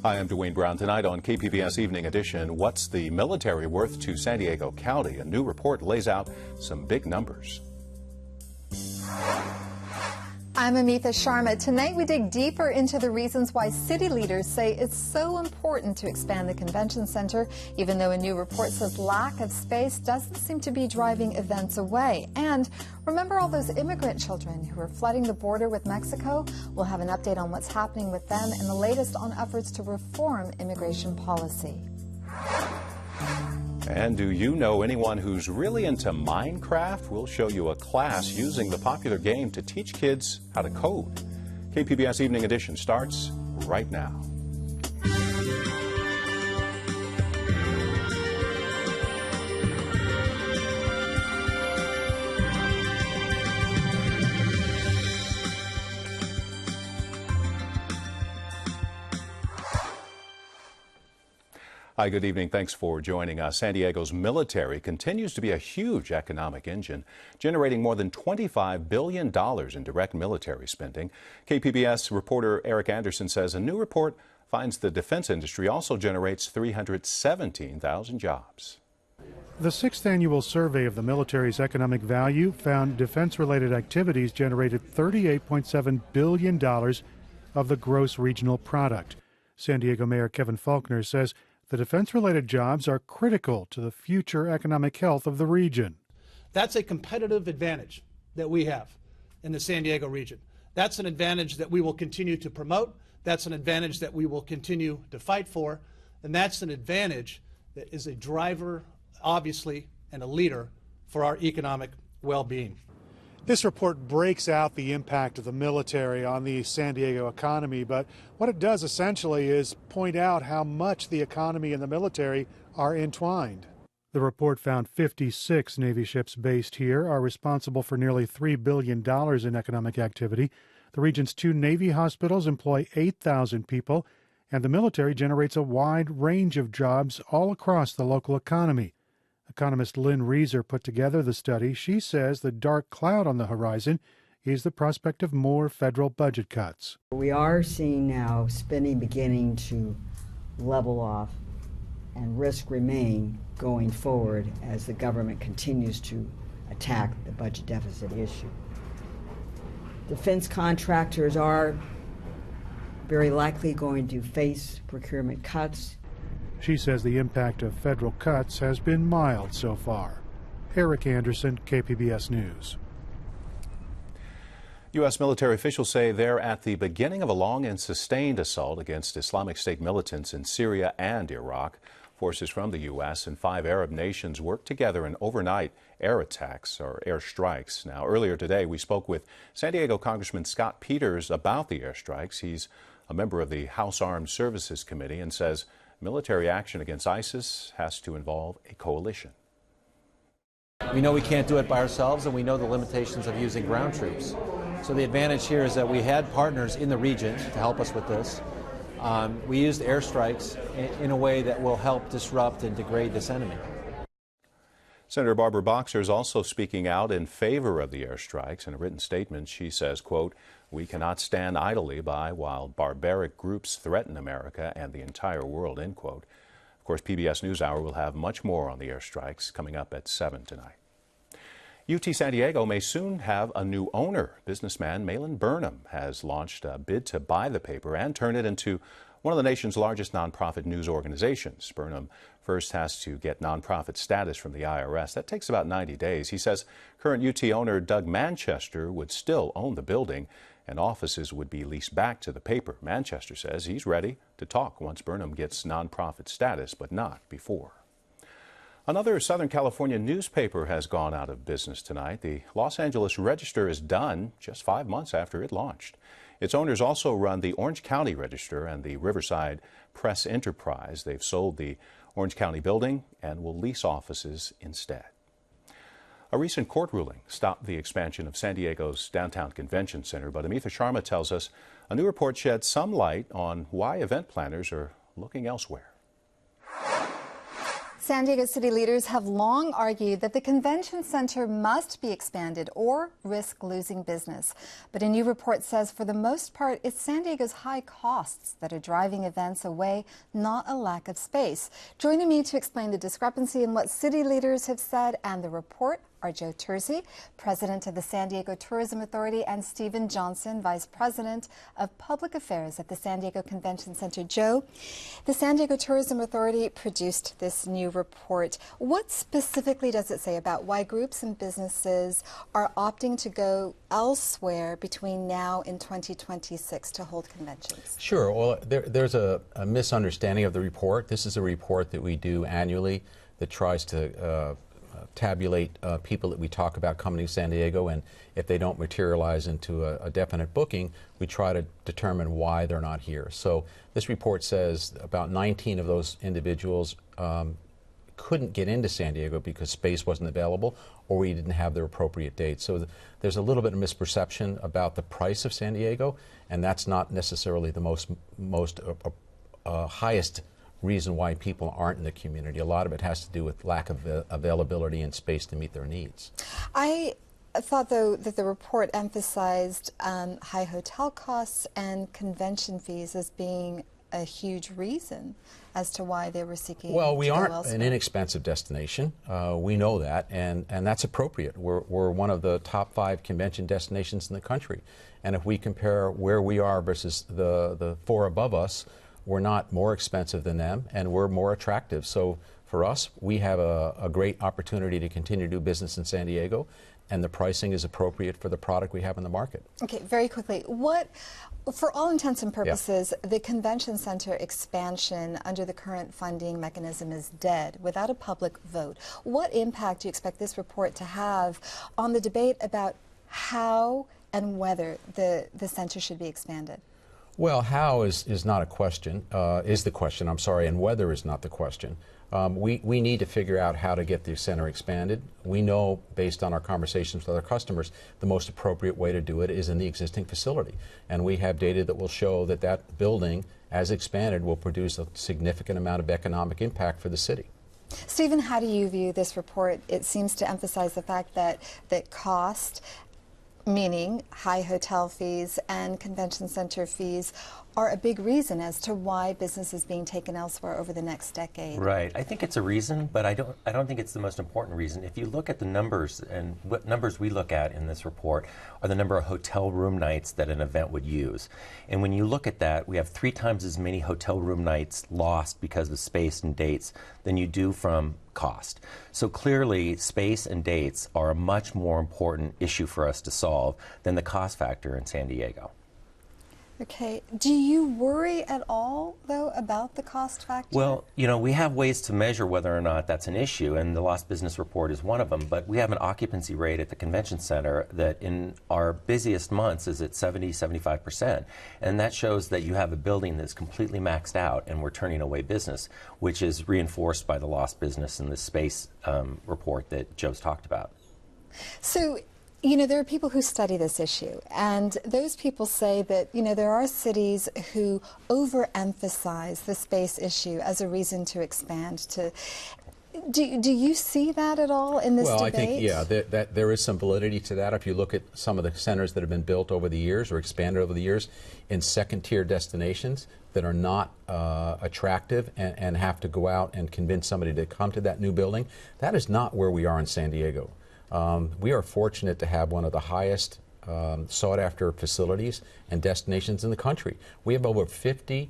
Hi, I'm Dwayne Brown. Tonight on KPBS Evening Edition, what's the military worth to San Diego County? A new report lays out some big numbers. I'm Amitha Sharma. Tonight we dig deeper into the reasons why city leaders say it's so important to expand the convention center, even though a new report says lack of space doesn't seem to be driving events away. And remember all those immigrant children who are flooding the border with Mexico? We'll have an update on what's happening with them and the latest on efforts to reform immigration policy. And do you know anyone who's really into Minecraft? We'll show you a class using the popular game to teach kids how to code. KPBS Evening Edition starts right now. Hi, good evening. Thanks for joining us. San Diego's military continues to be a huge economic engine, generating more than $25 billion in direct military spending. KPBS reporter Eric Anderson says a new report finds the defense industry also generates 317,000 jobs. The sixth annual survey of the military's economic value found defense-related activities generated $38.7 billion of the gross regional product. San Diego Mayor Kevin Faulconer says the defense-related jobs are critical to the future economic health of the region. That's a competitive advantage that we have in the San Diego region. That's an advantage that we will continue to promote. That's an advantage that we will continue to fight for. And that's an advantage that is a driver, obviously, and a leader for our economic well-being. This report breaks out the impact of the military on the San Diego economy, but what it does essentially is point out how much the economy and the military are entwined. The report found 56 Navy ships based here are responsible for nearly $3 billion in economic activity. The region's 2 Navy hospitals employ 8,000 people, and the military generates a wide range of jobs all across the local economy. Economist Lynn Reeser put together the study. She says the dark cloud on the horizon is the prospect of more federal budget cuts. We are seeing now spending beginning to level off and risk remain going forward as the government continues to attack the budget deficit issue. Defense contractors are very likely going to face procurement cuts. She says the impact of federal cuts has been mild so far. Eric Anderson, KPBS News. U.S. military officials say they're at the beginning of a long and sustained assault against Islamic State militants in Syria and Iraq. Forces from the U.S. and 5 Arab nations worked together in overnight air attacks or air strikes. Now, earlier today, we spoke with San Diego Congressman Scott Peters about the airstrikes. He's a member of the House Armed Services Committee and says military action against ISIS has to involve a coalition. We know we can't do it by ourselves, and we know the limitations of using ground troops. So the advantage here is that we had partners in the region to help us with this. We used airstrikes in a way that will help disrupt and degrade this enemy. Senator Barbara Boxer is also speaking out in favor of the airstrikes. In a written statement, she says, quote, "We cannot stand idly by while barbaric groups threaten America and the entire world," end quote. Of course, PBS NewsHour will have much more on the airstrikes coming up at 7 tonight. UT San Diego may soon have a new owner. Businessman Malin Burnham has launched a bid to buy the paper and turn it into one of the nation's largest nonprofit news organizations. Burnham first has to get nonprofit status from the IRS. That takes about 90 days. He says current UT owner Doug Manchester would still own the building and offices would be leased back to the paper. Manchester says he's ready to talk once Burnham gets nonprofit status, but not before. Another Southern California newspaper has gone out of business tonight. The Los Angeles Register is done just 5 months after it launched. Its owners also run the Orange County Register and the Riverside Press Enterprise. They've sold the Orange County building and will lease offices instead. A recent court ruling stopped the expansion of San Diego's downtown convention center, but Amitha Sharma tells us a new report sheds some light on why event planners are looking elsewhere. San Diego city leaders have long argued that the convention center must be expanded or risk losing business. But a new report says for the most part, it's San Diego's high costs that are driving events away, not a lack of space. Joining me to explain the discrepancy in what city leaders have said and the report are Joe Terzi, president of the San Diego Tourism Authority, and Stephen Johnson, vice president of public affairs at the San Diego Convention Center. Joe, the San Diego Tourism Authority produced this new report. What specifically does it say about why groups and businesses are opting to go elsewhere between now and 2026 to hold conventions? Sure. Well, there's a misunderstanding of the report. This is a report that we do annually that tries to tabulate people that we talk about coming to San Diego, and if they don't materialize into a definite booking, we try to determine why they're not here. So this report says about 19 of those individuals couldn't get into San Diego because space wasn't available or we didn't have their appropriate dates. So there's a little bit of misperception about the price of San Diego, and that's not necessarily the most highest reason why people aren't in the community. A lot of it has to do with lack of availability and space to meet their needs. I thought, though, that the report emphasized high hotel costs and convention fees as being a huge reason as to why they were seeking. Well, we aren't elsewhere. an inexpensive destination. We know that, and that's appropriate. We're one of the top 5 convention destinations in the country. And if we compare where we are versus the 4 above us, we're not more expensive than them, and we're more attractive. So for us, we have a great opportunity to continue to do business in San Diego, and the pricing is appropriate for the product we have in the market. Okay, very quickly, for all intents and purposes, the convention center expansion under the current funding mechanism is dead without a public vote. What impact do you expect this report to have on the debate about how and whether the center should be expanded? Well, how is not a question, is the question, I'm sorry, and whether is not the question. We need to figure out how to get the center expanded. We know, based on our conversations with our customers, the most appropriate way to do it is in the existing facility. And we have data that will show that that building, as expanded, will produce a significant amount of economic impact for the city. Stephen, how do you view this report? It seems to emphasize the fact that cost, meaning high hotel fees and convention center fees, are a big reason as to why business is being taken elsewhere over the next decade. Right. I think it's a reason, but I don't think it's the most important reason. If you look at the numbers, and what numbers we look at in this report are the number of hotel room nights that an event would use. And when you look at that, we have 3 times as many hotel room nights lost because of space and dates than you do from cost. So clearly, space and dates are a much more important issue for us to solve than the cost factor in San Diego. Okay. Do you worry at all, though, about the cost factor? Well, you know, we have ways to measure whether or not that's an issue, and the Lost Business Report is one of them. But we have an occupancy rate at the convention center that in our busiest months is at 70–75%. And that shows that you have a building that's completely maxed out and we're turning away business, which is reinforced by the lost business in the space report that Joe's talked about. So, you know, there are people who study this issue, and those people say that, you know, there are cities who overemphasize the space issue as a reason to expand. Do you see that at all in this debate? Well, I think, yeah, that there is some validity to that. If you look at some of the centers that have been built over the years or expanded over the years in second-tier destinations that are not attractive and have to go out and convince somebody to come to that new building, that is not where we are in San Diego. We are fortunate to have one of the highest sought-after facilities and destinations in the country. We have over 50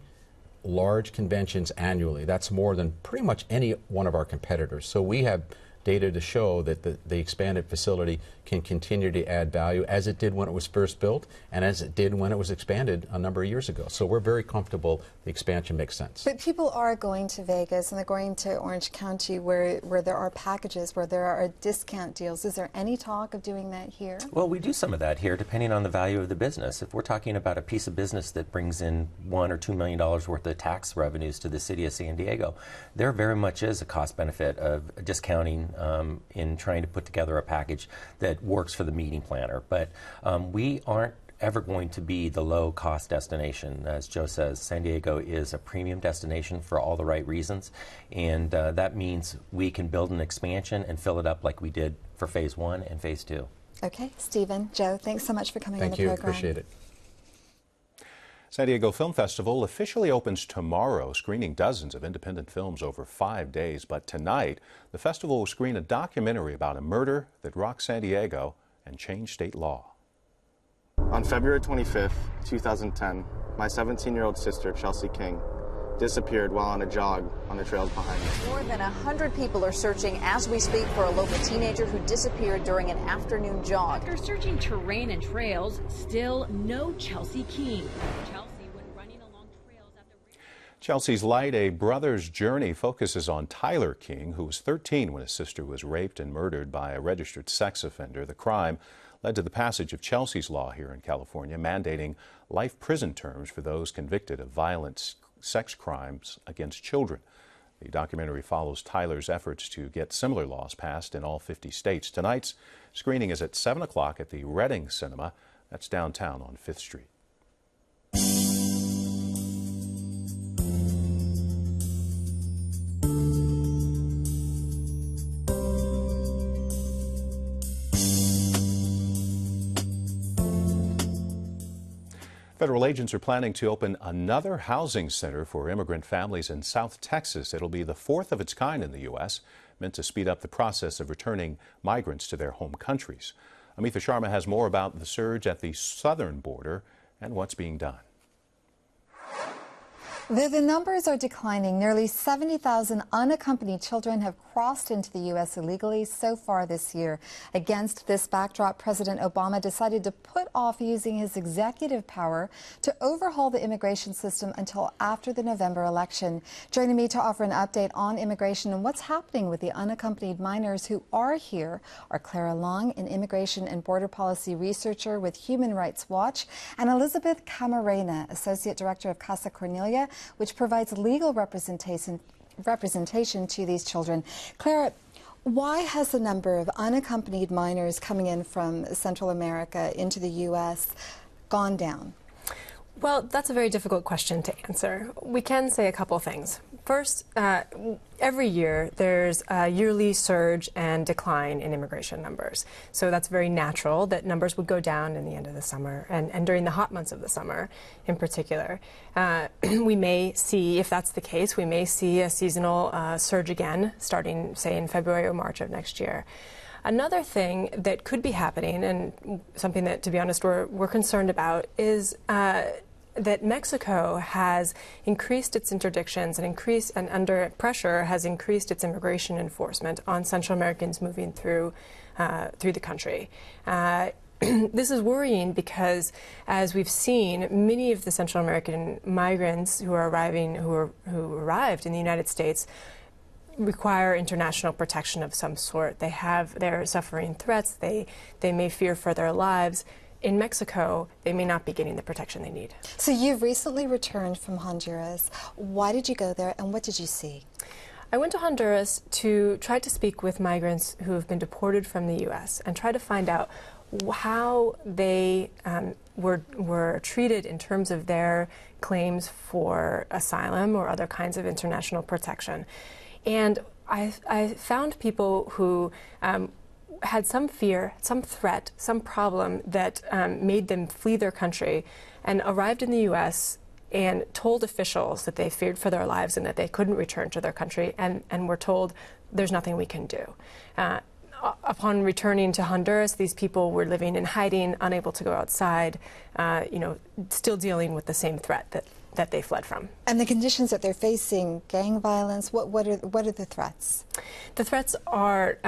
large conventions annually. That's more than pretty much any one of our competitors. So we have data to show that the expanded facility can continue to add value as it did when it was first built and as it did when it was expanded a number of years ago. So we're very comfortable the expansion makes sense. But people are going to Vegas and they're going to Orange County where there are packages, where there are discount deals. Is there any talk of doing that here? Well, we do some of that here depending on the value of the business. If we're talking about a piece of business that brings in $1 or $2 million worth of tax revenues to the city of San Diego, there very much is a cost benefit of discounting in trying to put together a package that works for the meeting planner. But we aren't ever going to be the low-cost destination. As Joe says, San Diego is a premium destination for all the right reasons, and that means we can build an expansion and fill it up like we did for Phase 1 and Phase 2. Okay, Stephen, Joe, thanks so much for coming on the program. Thank you. Appreciate it. San Diego Film Festival officially opens tomorrow, screening dozens of independent films over 5 days. But tonight, the festival will screen a documentary about a murder that rocked San Diego and changed state law. On February 25th, 2010, my 17-year-old sister, Chelsea King, disappeared while on a jog on the trails behind me. More than 100 people are searching as we speak for a local teenager who disappeared during an afternoon jog. After searching terrain and trails, still no Chelsea King. Chelsea's Light, A Brother's Journey focuses on Tyler King, who was 13 when his sister was raped and murdered by a registered sex offender. The crime led to the passage of Chelsea's Law here in California, mandating life prison terms for those convicted of violent sex crimes against children. The documentary follows Tyler's efforts to get similar laws passed in all 50 states. Tonight's screening is at 7 o'clock at the Reading Cinema. That's downtown on 5th Street. Federal agents are planning to open another housing center for immigrant families in South Texas. It'll be the fourth of its kind in the U.S., meant to speed up the process of returning migrants to their home countries. Amitha Sharma has more about the surge at the southern border and what's being done. Though the numbers are declining, nearly 70,000 unaccompanied children have crossed into the U.S. illegally so far this year. Against this backdrop, President Obama decided to put off using his executive power to overhaul the immigration system until after the November election. Joining me to offer an update on immigration and what's happening with the unaccompanied minors who are here are Clara Long, an immigration and border policy researcher with Human Rights Watch, and Elizabeth Camarena, Associate Director of Casa Cornelia, which provides legal representation to these children. Clara, why has the number of unaccompanied minors coming in from Central America into the U.S. gone down? Well, that's a very difficult question to answer. We can say a couple things. First, every year there's a yearly surge and decline in immigration numbers. So that's very natural that numbers would go down in the end of the summer and during the hot months of the summer in particular. We may see, if that's the case, we may see a seasonal surge again starting, say, in February or March of next year. Another thing that could be happening, and something that, to be honest, we're concerned about, is that Mexico has increased its interdictions and under pressure has increased its immigration enforcement on Central Americans moving through the country. This is worrying because, as we've seen, many of the Central American migrants who arrived in the United States require international protection of some sort. They're suffering threats. They may fear for their lives. In Mexico, they may not be getting the protection they need. So you've recently returned from Honduras. Why did you go there and what did you see? I went to Honduras to try to speak with migrants who have been deported from the U.S. and try to find out how they were treated in terms of their claims for asylum or other kinds of international protection. And I found people who had some fear, some threat, some problem that made them flee their country and arrived in the U.S. and told officials that they feared for their lives and that they couldn't return to their country and were told there's nothing we can do. Upon returning to Honduras, these people were living in hiding, unable to go outside, still dealing with the same threat that they fled from. And the conditions that they're facing, gang violence, what are the threats? The threats are,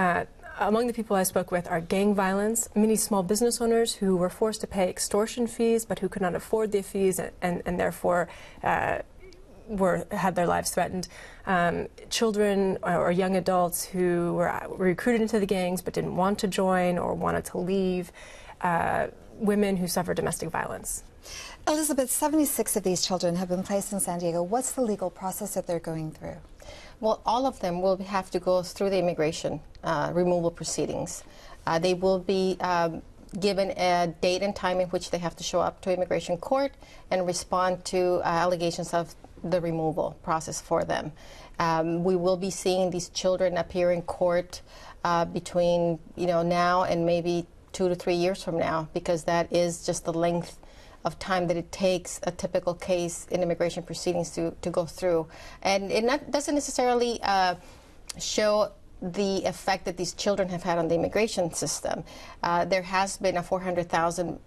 among the people I spoke with, are gang violence, many small business owners who were forced to pay extortion fees but who could not afford the fees and therefore had their lives threatened. Children or young adults who were recruited into the gangs but didn't want to join or wanted to leave. Women who suffer domestic violence. Elizabeth, 76 of these children have been placed in San Diego. What's the legal process that they're going through? Well, all of them will have to go through the immigration removal proceedings. They will be given a date and time in which they have to show up to immigration court and respond to allegations of the removal process for them. We will be seeing these children appear in court between now and maybe 2 to 3 years from now, because that is just the length of time that it takes a typical case in immigration proceedings to go through. And it doesn't necessarily show the effect that these children have had on the immigration system. There has been a 400,000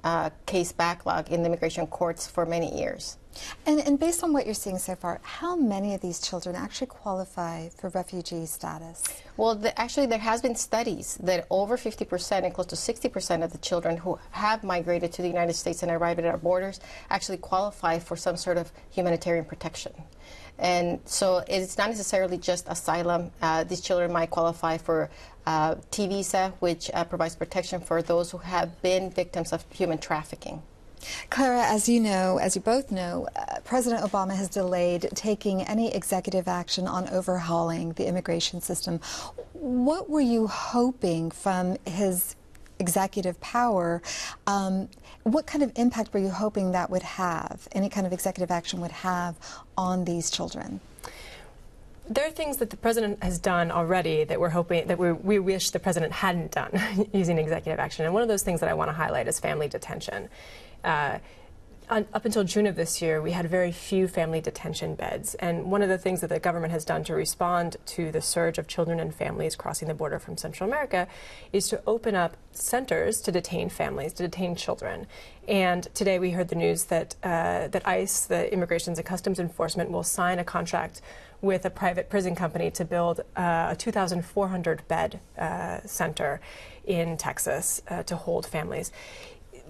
case backlog in the immigration courts for many years. And based on what you're seeing so far, how many of these children actually qualify for refugee status? Well, actually, there has been studies that over 50% and close to 60% of the children who have migrated to the United States and arrived at our borders actually qualify for some sort of humanitarian protection. And so it's not necessarily just asylum. These children might qualify for T visa, which provides protection for those who have been victims of human trafficking. Clara, as you know, as you both know, President Obama has delayed taking any executive action on overhauling the immigration system. What were you hoping from his executive power? What kind of impact were you hoping that would have, any kind of executive action would have on these children? There are things that the president has done already that we're hoping, that we wish the president hadn't done using executive action. And one of those things that I want to highlight is family detention. Up until June of this year, we had very few family detention beds. And one of the things that the government has done to respond to the surge of children and families crossing the border from Central America is to open up centers to detain families, to detain children. And today we heard the news that that ICE, the Immigration and Customs Enforcement, will sign a contract with a private prison company to build a 2,400 bed center in Texas to hold families.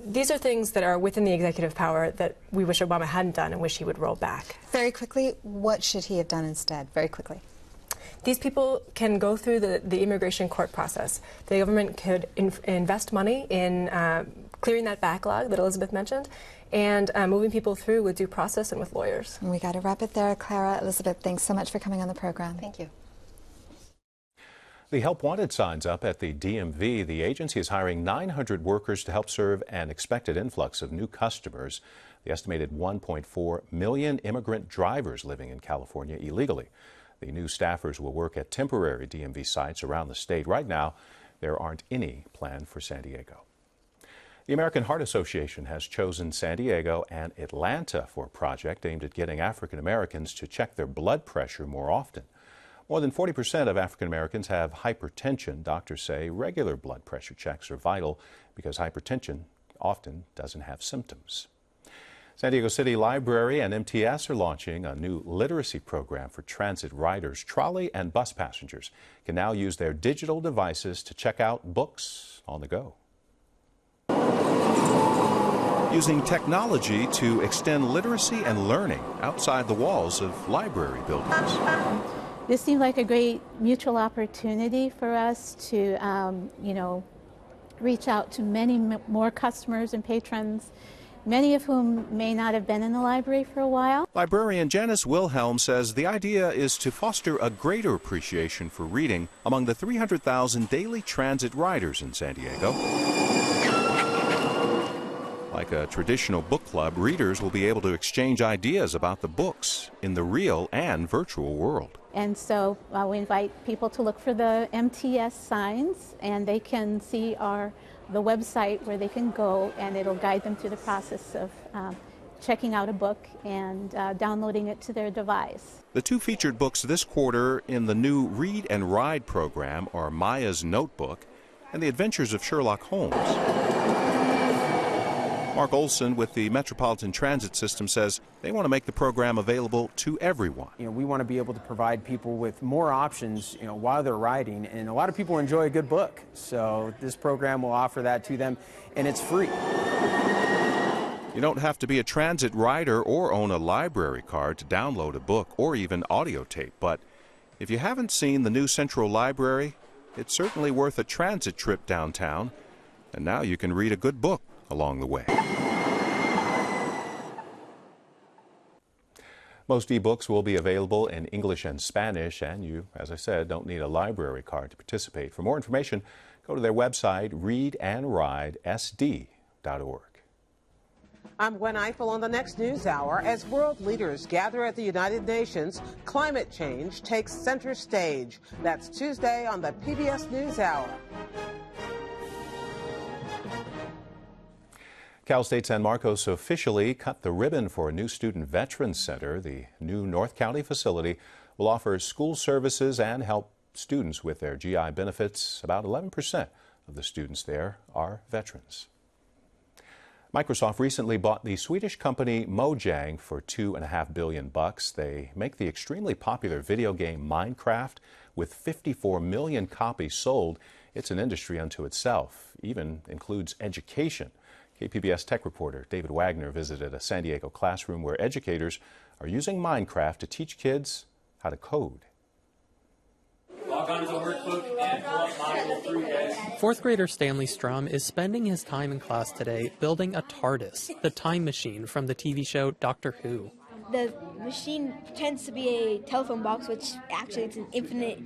These are things that are within the executive power that we wish Obama hadn't done and wish he would roll back. Very quickly, what should he have done instead? Very quickly. These people can go through the immigration court process. The government could invest money in clearing that backlog that Elizabeth mentioned and moving people through with due process and with lawyers. And we got to wrap it there. Clara, Elizabeth, thanks so much for coming on the program. Thank you. The Help Wanted signs up at the DMV. The agency is hiring 900 workers to help serve an expected influx of new customers. The estimated 1.4 million immigrant drivers living in California illegally. The new staffers will work at temporary DMV sites around the state. Right now, there aren't any planned for San Diego. The American Heart Association has chosen San Diego and Atlanta for a project aimed at getting African Americans to check their blood pressure more often. More than 40% of African Americans have hypertension. Doctors say regular blood pressure checks are vital because hypertension often doesn't have symptoms. San Diego City Library and MTS are launching a new literacy program for transit riders. Trolley and bus passengers can now use their digital devices to check out books on the go. Using technology to extend literacy and learning outside the walls of library buildings. This seemed like a great mutual opportunity for us to, reach out to many more customers and patrons, many of whom may not have been in the library for a while. Librarian Janice Wilhelm says the idea is to foster a greater appreciation for reading among the 300,000 daily transit riders in San Diego. Like a traditional book club, readers will be able to exchange ideas about the books in the real and virtual world. And so we invite people to look for the MTS signs, and they can see the website where they can go, and it'll guide them through the process of checking out a book and downloading it to their device. The two featured books this quarter in the new Read and Ride program are Maya's Notebook and The Adventures of Sherlock Holmes. Mark Olson with the Metropolitan Transit System says they want to make the program available to everyone. We want to be able to provide people with more options, while they're riding, and a lot of people enjoy a good book. So this program will offer that to them, and it's free. You don't have to be a transit rider or own a library card to download a book or even audio tape, but if you haven't seen the new Central Library, it's certainly worth a transit trip downtown, and now you can read a good book along the way. Most ebooks will be available in English and Spanish, and you, as I said, don't need a library card to participate. For more information, Go to their website, readandridesd.org. I'm Gwen Eiffel on the next News Hour. As world leaders gather at the United Nations, climate change takes center stage. That's Tuesday on the PBS News Hour. Cal State San Marcos officially cut the ribbon for a new Student Veterans Center. The new North County facility will offer school services and help students with their GI benefits. About 11% of the students there are veterans. Microsoft recently bought the Swedish company Mojang for $2.5 billion. They make the extremely popular video game Minecraft. With 54 million copies sold, it's an industry unto itself, even includes education. KPBS tech reporter David Wagner visited a San Diego classroom where educators are using Minecraft to teach kids how to code. Log on to the workbook and pull up module 3, guys. Fourth grader Stanley Strum is spending his time in class today building a TARDIS, the time machine from the TV show Doctor Who. The machine pretends to be a telephone box, which actually it's an infinite,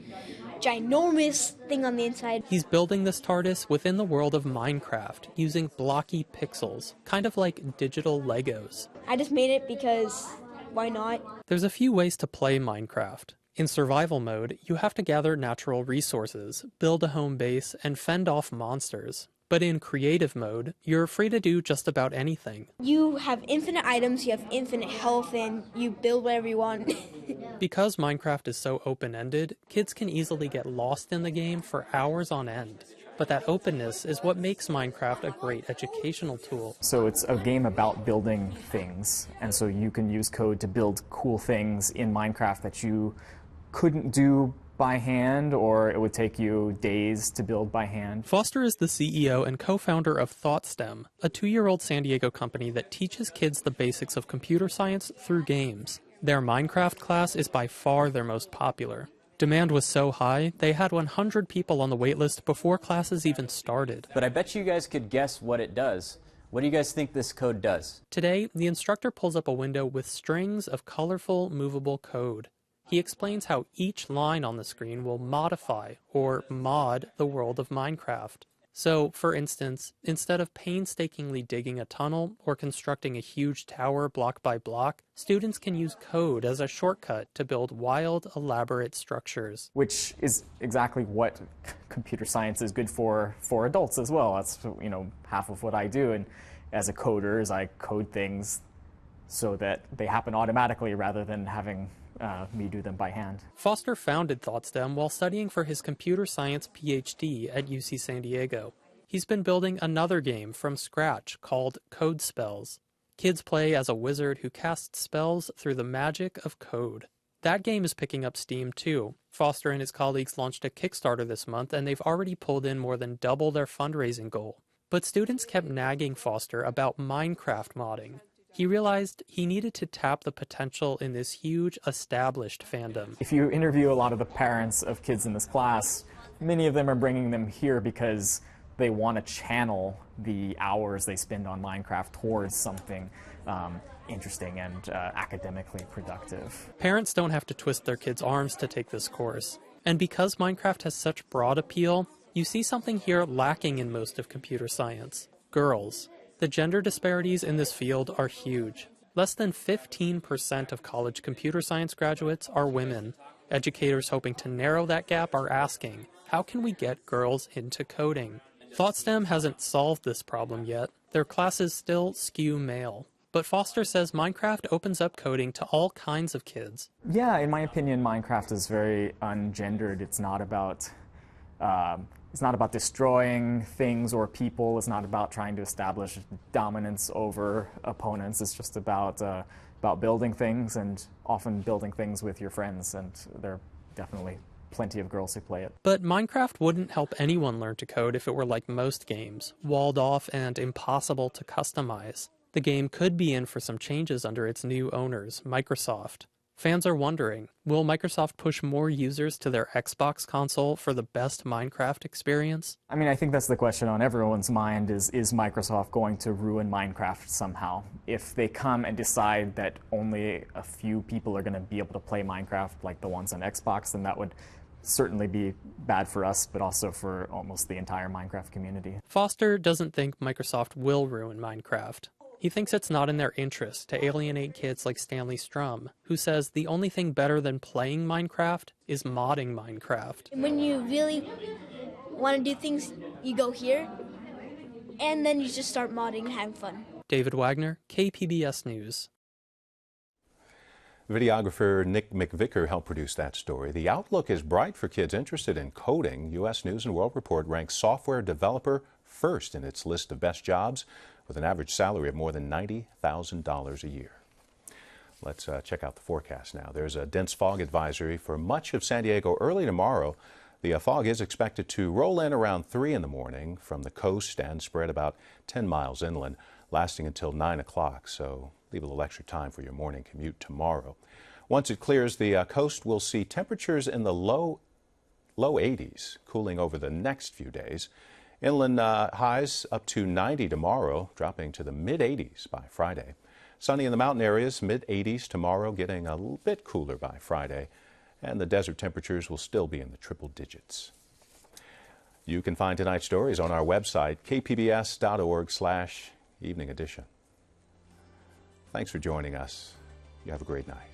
ginormous thing on the inside. He's building this TARDIS within the world of Minecraft, using blocky pixels, kind of like digital Legos. I just made it because why not? There's a few ways to play Minecraft. In survival mode, you have to gather natural resources, build a home base, and fend off monsters. But in creative mode, you're free to do just about anything. You have infinite items, you have infinite health, and you build whatever you want. Because Minecraft is so open-ended, kids can easily get lost in the game for hours on end. But that openness is what makes Minecraft a great educational tool. So it's a game about building things, and so you can use code to build cool things in Minecraft that you couldn't do by hand, or it would take you days to build by hand. Foster is the CEO and co-founder of ThoughtStem, a 2-year-old San Diego company that teaches kids the basics of computer science through games. Their Minecraft class is by far their most popular. Demand was so high, they had 100 people on the waitlist before classes even started. But I bet you guys could guess what it does. What do you guys think this code does? Today, the instructor pulls up a window with strings of colorful, movable code. He explains how each line on the screen will modify or mod the world of Minecraft. So, for instance, instead of painstakingly digging a tunnel or constructing a huge tower block by block, students can use code as a shortcut to build wild, elaborate structures. Which is exactly what computer science is good for adults as well. That's, half of what I do. And as a coder, is I code things so that they happen automatically rather than having me do them by hand. Foster founded ThoughtStem while studying for his computer science PhD at UC San Diego. He's been building another game from scratch called Code Spells. Kids play as a wizard who casts spells through the magic of code. That game is picking up steam too. Foster and his colleagues launched a Kickstarter this month, and they've already pulled in more than double their fundraising goal. But students kept nagging Foster about Minecraft modding. He realized he needed to tap the potential in this huge, established fandom. If you interview a lot of the parents of kids in this class, many of them are bringing them here because they want to channel the hours they spend on Minecraft towards something interesting and academically productive. Parents don't have to twist their kids' arms to take this course. And because Minecraft has such broad appeal, you see something here lacking in most of computer science: girls. The gender disparities in this field are huge. Less than 15% of college computer science graduates are women. Educators hoping to narrow that gap are asking, how can we get girls into coding? ThoughtStem hasn't solved this problem yet. Their classes still skew male. But Foster says Minecraft opens up coding to all kinds of kids. Yeah, in my opinion, Minecraft is very ungendered. It's not about destroying things or people. It's not about trying to establish dominance over opponents. It's just about building things, and often building things with your friends. And there are definitely plenty of girls who play it. But Minecraft wouldn't help anyone learn to code if it were like most games, walled off and impossible to customize. The game could be in for some changes under its new owners, Microsoft. Fans are wondering, will Microsoft push more users to their Xbox console for the best Minecraft experience? I mean, I think that's the question on everyone's mind is Microsoft going to ruin Minecraft somehow? If they come and decide that only a few people are going to be able to play Minecraft, like the ones on Xbox, then that would certainly be bad for us, but also for almost the entire Minecraft community. Foster doesn't think Microsoft will ruin Minecraft. He thinks it's not in their interest to alienate kids like Stanley Strum, who says the only thing better than playing Minecraft is modding Minecraft. When you really want to do things, you go here, and then you just start modding and having fun. David Wagner, KPBS News. Videographer Nick McVicker helped produce that story. The outlook is bright for kids interested in coding. U.S. News & World Report ranks software developer first in its list of best jobs, with an average salary of more than $90,000 a year. Let's check out the forecast now. There's a dense fog advisory for much of San Diego early tomorrow. The fog is expected to roll in around 3 in the morning from the coast and spread about 10 miles inland, lasting until 9 o'clock, so leave a little extra time for your morning commute tomorrow. Once it clears, the coast will see temperatures in the low 80s, cooling over the next few days. Inland highs up to 90 tomorrow, dropping to the mid-80s by Friday. Sunny in the mountain areas, mid-80s tomorrow, getting a little bit cooler by Friday. And the desert temperatures will still be in the triple digits. You can find tonight's stories on our website, kpbs.org/evening edition. Thanks for joining us. You have a great night.